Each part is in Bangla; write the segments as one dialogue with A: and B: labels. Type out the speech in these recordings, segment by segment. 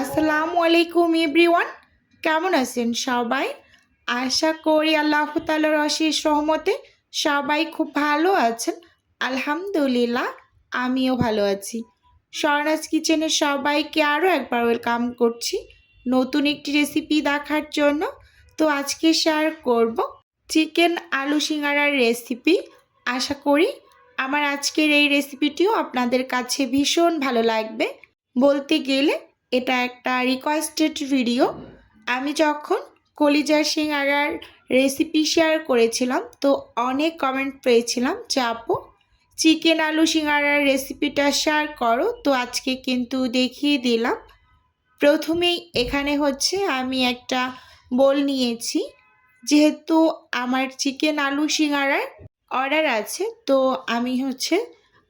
A: আসসালামু আলাইকুম এভরিওয়ান, কেমন আছেন সবাই? আশা করি আল্লাহ তাআলার অশেষ রহমতে সবাই খুব ভালো আছেন। আলহামদুলিল্লাহ, আমিও ভালো আছি। স্বর্ণাজ কিচেনে সবাইকে আরও একবার ওয়েলকাম করছি নতুন একটি রেসিপি দেখার জন্য। তো আজকে শেয়ার করব চিকেন আলু সিঙ্গারার রেসিপি। আশা করি আমার আজকের এই রেসিপিটিও আপনাদের কাছে ভীষণ ভালো লাগবে। বলতে গেলে এটা একটা রিকোয়েস্টেড ভিডিও। আমি যখন কলিজার সিঙ্গারার রেসিপি শেয়ার করেছিলাম তো অনেক কমেন্ট পেয়েছিলাম যে আপু চিকেন আলু সিঙ্গারার রেসিপিটা শেয়ার করো। তো আজকে কিন্তু দেখিয়ে দিলাম। প্রথমেই এখানে হচ্ছে আমি একটা বোল নিয়েছি, যেহেতু আমার চিকেন আলু সিঙ্গারার অর্ডার আছে তো আমি হচ্ছে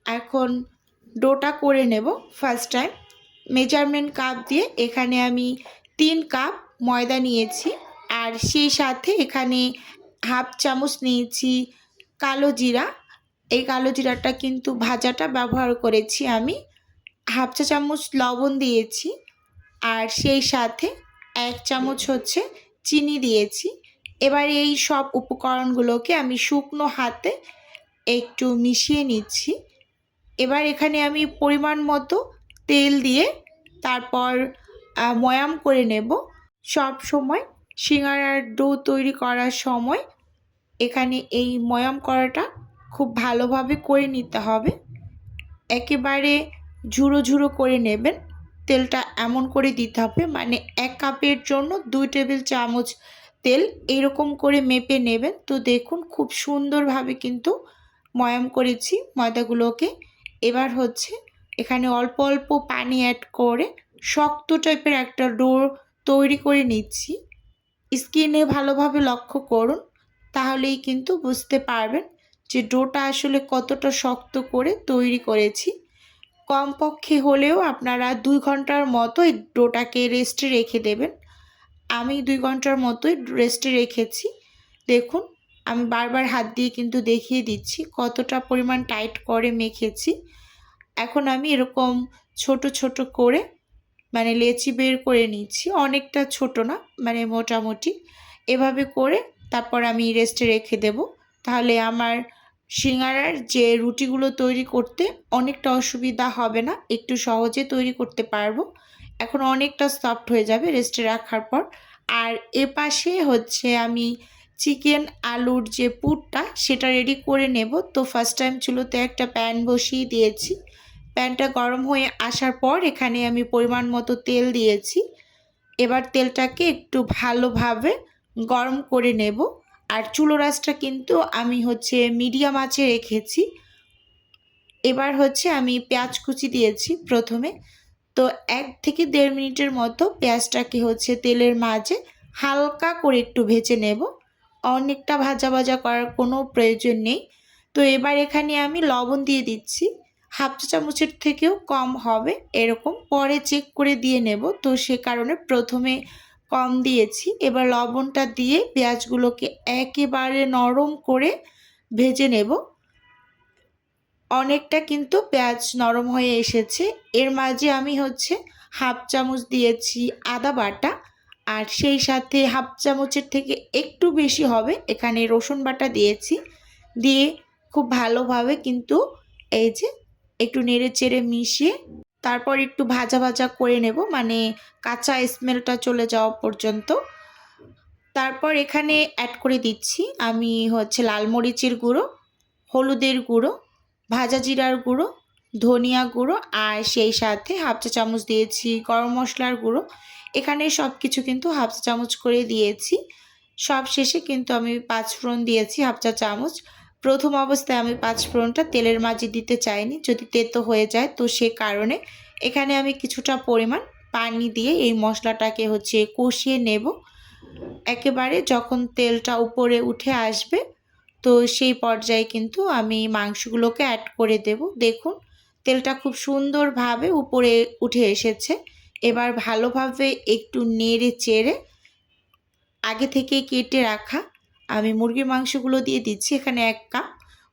A: এখন ডোটা করে নেব। ফার্স্ট টাইম মেজারমেন্ট কাপ দিয়ে এখানে আমি 3 কাপ ময়দা নিয়েছি, আর সেই সাথে এখানে হাফ চামচ নিয়েছি কালো জিরা। এই কালো জিরাটা কিন্তু ভাজাটা ব্যবহার করেছি আমি। হাফ চা চামচ লবণ দিয়েছি, আর সেই সাথে 1 চামচ হচ্ছে চিনি দিয়েছি। এবার এই সব উপকরণগুলোকে আমি শুকনো হাতে একটু মিশিয়ে নিচ্ছি। এবার এখানে আমি পরিমাণ মতো তেল দিয়ে তারপর ময়াম করে নেব। সব সময় সিঙ্গারার ডো তৈরি করার সময় এখানে এই ময়াম করাটা খুব ভালোভাবে করে নিতে হবে। একেবারে ঝুড়ো ঝুড়ো করে নেবেন। তেলটা এমন করে দিতে হবে, মানে 1 কাপের জন্য 2 টেবিল চামচ তেল এরকম করে মেপে নেবেন। তো দেখুন খুব সুন্দরভাবে কিন্তু ময়াম করেছি ময়দাগুলোকে। এবার হচ্ছে এখানে অল্প অল্প পানি অ্যাড করে শক্ত টাইপের একটা ডো তৈরি করে নিচ্ছি। স্কিনে ভালোভাবে লক্ষ্য করুন, তাহলেই কিন্তু বুঝতে পারবেন যে ডোটা আসলে কতটা শক্ত করে তৈরি করেছি। কমপক্ষে হলেও আপনারা 2 ঘন্টার মতো এই ডোটাকে রেস্টে রেখে দেবেন। আমি 2 ঘন্টার মতোই রেস্টে রেখেছি। দেখুন আমি বারবার হাত দিয়ে কিন্তু দেখিয়ে দিচ্ছি কতটা পরিমাণ টাইট করে মেখেছি। এখন আমি এরকম ছোট ছোট করে মানে লেচি বের করে নিচ্ছি, অনেকটা ছোট না, মানে মোটামুটি এভাবে করে তারপর আমি রেস্টে রেখে দেব। তাহলে আমার সিঙ্গারার যে রুটিগুলো তৈরি করতে অনেকটা অসুবিধা হবে না, একটু সহজে তৈরি করতে পারবো। এখন অনেকটা সফট হয়ে যাবে রেস্টে রাখার পর। আর এপাশে হচ্ছে আমি চিকেন আলুর যে পুরটা সেটা রেডি করে নেব। তো ফার্স্ট টাইম চুলোতে একটা প্যান বসিয়ে দিয়েছি। প্যানটা গরম হয়ে আসার পর এখানে আমি পরিমাণ মতো তেল দিয়েছি। এবার তেলটাকে একটু ভালোভাবে গরম করে নেব। আর চুলো রাসটা কিন্তু আমি হচ্ছে মিডিয়াম আঁচে রেখেছি। এবার হচ্ছে আমি পেঁয়াজ কুচি দিয়েছি প্রথমে। তো 1 থেকে 1.5 মিনিটের মতো পেঁয়াজটাকে হচ্ছে তেলের মাঝে হালকা করে একটু ভেজে নেব। অনেকটা ভাজা ভাজা করার কোনো প্রয়োজন নেই। তো এবার এখানে আমি লবণ দিয়ে দিচ্ছি। হাফ চা চামচের থেকেও কম হবে এরকম, পরে চেক করে দিয়ে নেব। তো সে কারণে প্রথমে কম দিয়েছি। এবার লবণটা দিয়ে পেঁয়াজগুলোকে একেবারে নরম করে ভেজে নেব। অনেকটা কিন্তু পেঁয়াজ নরম হয়ে এসেছে। এর মাঝে আমি হচ্ছে হাফ চামচ দিয়েছি আদা বাটা, আর সেই সাথে হাফ চামচের থেকে একটু বেশি হবে এখানে রসুন বাটা দিয়েছি। দিয়ে খুব ভালোভাবে কিন্তু এই যে একটু নেড়ে চেড়ে মিশিয়ে তারপর একটু ভাজা ভাজা করে নেব, মানে কাঁচা স্মেলটা চলে যাওয়া পর্যন্ত। তারপর এখানে অ্যাড করে দিচ্ছি আমি হচ্ছে লাল মরিচের গুঁড়ো, হলুদের গুঁড়ো, ভাজা জিরার গুঁড়ো, ধনিয়া গুঁড়ো, আর সেই সাথে হাফ চা চামচ দিয়েছি গরম মশলার গুঁড়ো। এখানে সব কিছু কিন্তু হাফ চা চামচ করে দিয়েছি। সব শেষে কিন্তু আমি 5 ফোড়ন দিয়েছি হাফ চা চামচ। প্রথম অবস্থায় আমি 5 ফোড়নটা তেলের মাঝে দিতে চাইনি, যদি তেতো হয়ে যায়, তো সে কারণে এখানে আমি কিছুটা পরিমাণ পানি দিয়ে এই মশলাটাকে হচ্ছে কষিয়ে নেব। একেবারে যখন তেলটা উপরে উঠে আসবে তো সেই পর্যায়ে কিন্তু আমি মাংসগুলোকে অ্যাড করে দেব। দেখুন তেলটা খুব সুন্দরভাবে উপরে উঠে এসেছে। এবার ভালোভাবে একটু নেড়ে চেড়ে আগে থেকে কেটে রাখা আমি মুরগির মাংসগুলো দিয়ে দিচ্ছি। এখানে 1 কাপ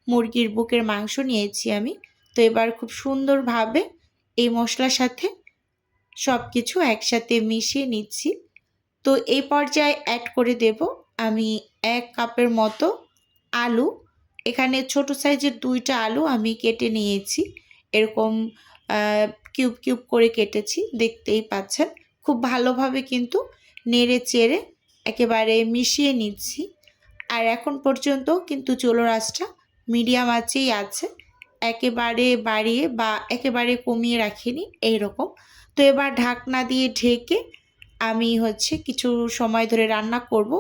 A: মুরগির বুকের মাংস নিয়েছি আমি। তো এবার খুব সুন্দরভাবে এই মশলার সাথে সব কিছু একসাথে মিশিয়ে নিচ্ছি। তো এই পর্যায়ে অ্যাড করে দেব আমি 1 কাপের মতো আলু। এখানে ছোট সাইজের 2টা আলু আমি কেটে নিয়েছি। এরকম কিউব কিউব করে কেটেছি, দেখতেই পাচ্ছেন। খুব ভালোভাবে কিন্তু নেড়ে চেড়ে একেবারে মিশিয়ে নিচ্ছি। আর এখন পর্যন্ত কিন্তু চুলার আঁচটা মিডিয়াম আঁচেই আছে, একেবারে বাড়িয়ে বা একেবারে কমিয়ে রাখিনি এইরকম। তো এবার ঢাকনা দিয়ে ঢেকে আমি কিছু সময় ধরে রান্না করব।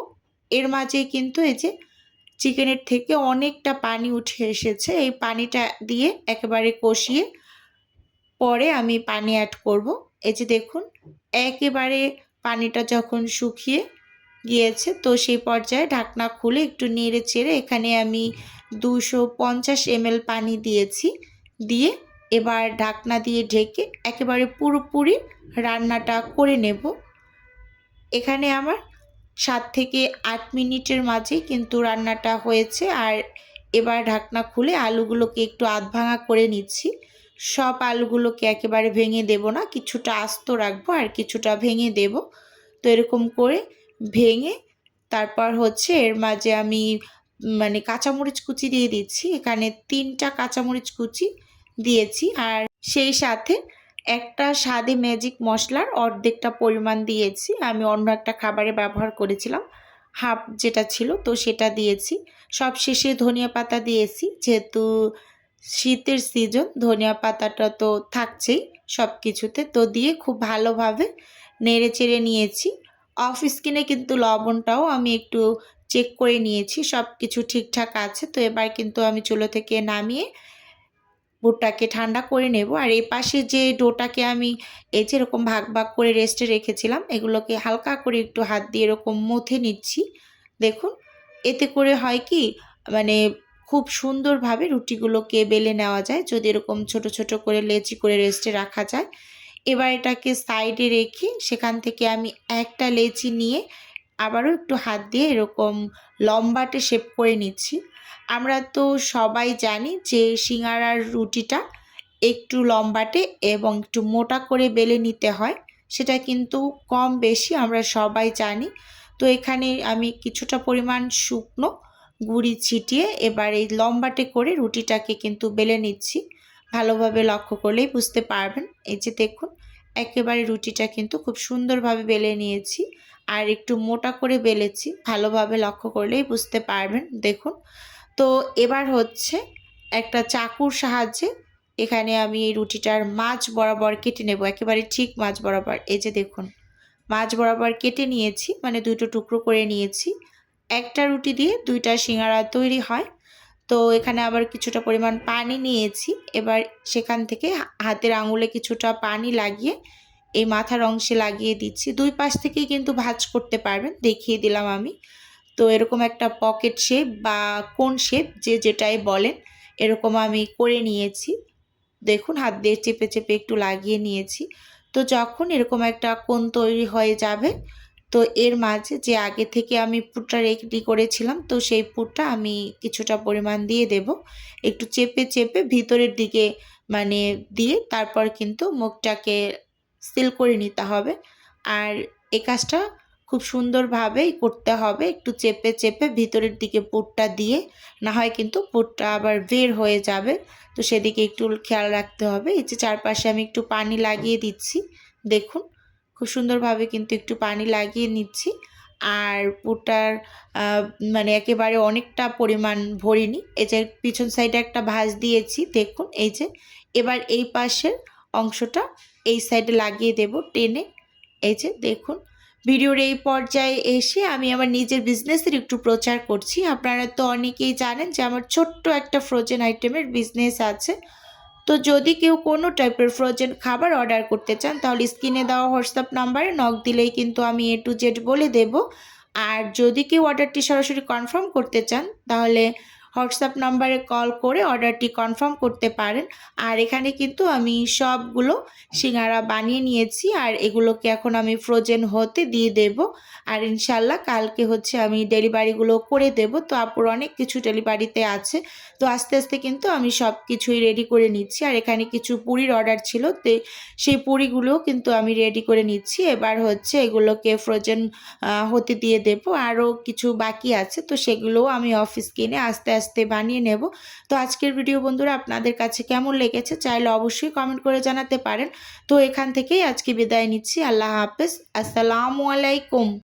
A: এর মাঝে কিন্তু এই যে চিকেনের থেকে অনেকটা পানি উঠে এসেছে, এই পানিটা দিয়ে একেবারে কষিয়ে পরে আমি পানি অ্যাড করব। এই যে দেখুন, একেবারে পানিটা যখন শুকিয়ে গিয়েছে তো সেই পর্যায়ে ঢাকনা খুলে একটু নেড়ে চেড়ে এখানে আমি 250 ml পানি দিয়েছি। দিয়ে এবার ঢাকনা দিয়ে ঢেকে একেবারে পুরোপুরি রান্নাটা করে নেব। এখানে আমার 7 থেকে 8 মিনিটের মাঝে কিন্তু রান্নাটা হয়েছে। আর এবার ঢাকনা খুলে আলুগুলোকে একটু আধ ভাঙা করে নিচ্ছি। সব আলুগুলোকে একেবারে ভেঙে দেব না, কিছুটা আস্ত রাখবো আর কিছুটা ভেঙে দেব। তো এরকম করে ভেঙে তারপর এর মাঝে আমি কাঁচামরিচ কুচি দিয়ে দিচ্ছি। এখানে 3টা কাঁচামরিচ কুচি দিয়েছি আর সেই সাথে একটা স্বাদে ম্যাজিক মশলার অর্ধেকটা পরিমাণ দিয়েছি। আমি অন্য একটা খাবারে ব্যবহার করেছিলাম, হাফ যেটা ছিল তো সেটা দিয়েছি। সব শেষে ধনিয়া পাতা দিয়েছি, যেহেতু শীতের সিজন ধনিয়া পাতাটা তো থাকছেই সব কিছুতে। তো দিয়ে খুব ভালোভাবে নেড়ে চেড়ে নিয়েছি। অফ স্কিনে কিন্তু লবণটাও আমি একটু চেক করে নিয়েছি, সব কিছু ঠিকঠাক আছে। তো এবার কিন্তু আমি চুলো থেকে নামিয়ে বুটটাকে ঠান্ডা করে নেব। আর এই পাশে যে ডোটাকে আমি এই যে এরকম ভাগ ভাগ করে রেস্টে রেখেছিলাম, এগুলোকে হালকা করে একটু হাত দিয়ে এরকম মথে নিচ্ছি। দেখুন, এতে করে হয় কি খুব সুন্দরভাবে রুটিগুলোকে বেলে নেওয়া যায় যদি এরকম ছোট ছোট করে লেচি করে রেস্টে রাখা যায়। এবার এটাকে সাইডে রেখে সেখান থেকে আমি একটা লেচি নিয়ে আবারও একটু হাত দিয়ে এরকম লম্বাটে শেপ করে নিচ্ছি। আমরা তো সবাই জানি যে সিঙ্গারার রুটিটা একটু লম্বাটে এবং একটু মোটা করে বেলে নিতে হয়, সেটা কিন্তু কম বেশি আমরা সবাই জানি। তো এখানে আমি কিছুটা পরিমাণ শুকনো গুঁড়ি ছিটিয়ে এবার এই লম্বাটে করে রুটিটাকে কিন্তু বেলে নিচ্ছি। ভালোভাবে লক্ষ্য করলেই বুঝতে পারবেন। এই যে দেখুন, একেবারে রুটিটা কিন্তু খুব সুন্দরভাবে বেলে নিয়েছি আর একটু মোটা করে বেলেছি, ভালোভাবে লক্ষ্য করলেই বুঝতে পারবেন। দেখুন, তো এবার একটা চাকুর সাহায্যে এখানে আমি এই রুটিটার মাঝ বরাবর কেটে নেব, একেবারে ঠিক মাঝ বরাবর। এই যে দেখুন, মাঝ বরাবর কেটে নিয়েছি, দুটো টুকরো করে নিয়েছি। একটা রুটি দিয়ে 2টা সিঙ্গারা তৈরি হয়। তো এখানে আবার কিছুটা পরিমাণ পানি নিয়েছি। এবার সেখান থেকে হাতের আঙুলে কিছুটা পানি লাগিয়ে এই মাথার অংশে লাগিয়ে দিচ্ছি। 2 পাশ থেকেই কিন্তু ভাঁজ করতে পারবেন, দেখিয়ে দিলাম আমি। তো এরকম একটা পকেট শেপ বা কোন শেপ যে যেটাই বলেন, এরকম আমি করে নিয়েছি। দেখুন, হাত দিয়ে চেপে চেপে একটু লাগিয়ে নিয়েছি। তো যখন এরকম একটা কোণ তৈরি হয়ে যাবে, তো এর মাঝে যে আগে থেকে আমি পুরটা রেডি করেছিলাম, তো সেই পুরটা আমি কিছুটা পরিমাণ দিয়ে দেব। একটু চেপে চেপে ভিতরের দিকে দিয়ে তারপর কিন্তু মুখটাকে সিল করে নিতে হবে। আর এই কাজটা খুব সুন্দরভাবেই করতে হবে, একটু চেপে চেপে ভিতরের দিকে পুরটা দিয়ে, না হয় কিন্তু পুরটা আবার বের হয়ে যাবে। তো সেদিকে একটু খেয়াল রাখতে হবে। এই যে চারপাশে আমি একটু পানি লাগিয়ে দিচ্ছি। দেখুন, খুব সুন্দরভাবে কিন্তু একটু পানি লাগিয়ে নিচ্ছি। আর পুরটার একেবারে অনেকটা পরিমাণ ভরিনি। এই যে পিছন সাইডে একটা ভাঁজ দিয়েছি, দেখুন। এই যে এবার এই পাশের অংশটা এই সাইডে লাগিয়ে দেব টেনে। এই যে দেখুন, ভিডিওর এই পর্যায়ে এসে আমি আমার নিজের বিজনেসের একটু প্রচার করছি। আপনারা তো অনেকেই জানেন যে আমার ছোট্ট একটা ফ্রোজেন আইটেমের বিজনেস আছে। তো যদি কেউ কোনো টাইপের ফ্রোজেন খাবার অর্ডার করতে চান, তাহলে স্ক্রিনে দেওয়া হোয়াটসঅ্যাপ নাম্বারে নক দিলেই কিন্তু আমি A to Z বলে দেব। আর যদি কেউ অর্ডারটি সরাসরি কনফার্ম করতে চান, তাহলে হোয়াটসঅ্যাপ নাম্বারে কল করে অর্ডারটি কনফার্ম করতে পারেন। আর এখানে কিন্তু আমি সবগুলো সিঙ্গারা বানিয়ে নিয়েছি আর এগুলোকে এখন আমি ফ্রোজেন হতে দিয়ে দেব। আর ইনশাল্লাহ কালকে হচ্ছে আমি ডেলিভারিগুলো করে দেব। তো আপুর অনেক কিছু ডেলিভারিতে আছে, তো আস্তে আস্তে কিন্তু আমি সব কিছুই রেডি করে নিচ্ছি। আর এখানে কিছু পুরির অর্ডার ছিল, তো সেই পুরিগুলোও কিন্তু আমি রেডি করে নিচ্ছি। এবার হচ্ছে এগুলোকে ফ্রোজেন হতে দিয়ে দেব। আরও কিছু বাকি আছে, তো সেগুলোও আমি অফিস কিনে আস্তে আস্তে বানিয়ে নেব। তো আজকের ভিডিও বন্ধুরা আপনাদের কাছে কেমন লেগেছে চাইলে অবশ্যই কমেন্ট করে জানাতে পারেন। তো এখান থেকেই আজকে বিদায় নিচ্ছি। আল্লাহ হাফেজ, আসসালামু আলাইকুম।